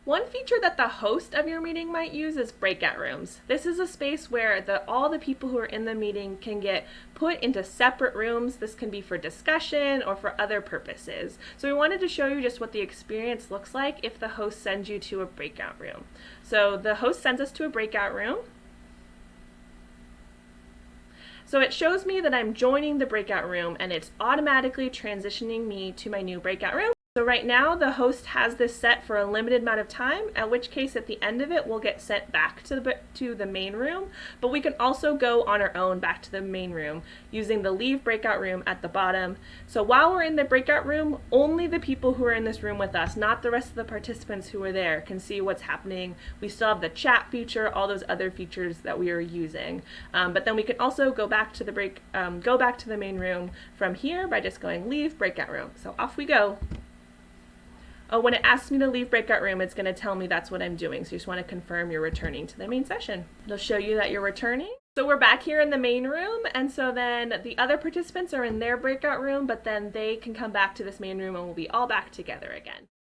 One feature that the host of your meeting might use is breakout rooms. This is a space where all the people who are in the meeting can get put into separate rooms. This can be for discussion or for other purposes. So we wanted to show you just what the experience looks like if the host sends you to a breakout room. So the host sends us to a breakout room. So it shows me that I'm joining the breakout room and it's automatically transitioning me to my new breakout room. So right now the host has this set for a limited amount of time, at which case at the end of it we'll get sent back to the main room, but we can also go on our own back to the main room using the leave breakout room at the bottom. So while we're in the breakout room, only the people who are in this room with us, not the rest of the participants who are there, can see what's happening. We still have the chat feature, all those other features that we are using. But then we can also go back to the main room from here by just going leave breakout room. So off we go. Oh, when it asks me to leave breakout room, it's going to tell me that's what I'm doing. So you just want to confirm you're returning to the main session. It'll show you that you're returning. So we're back here in the main room, and so then the other participants are in their breakout room, but then they can come back to this main room and we'll be all back together again.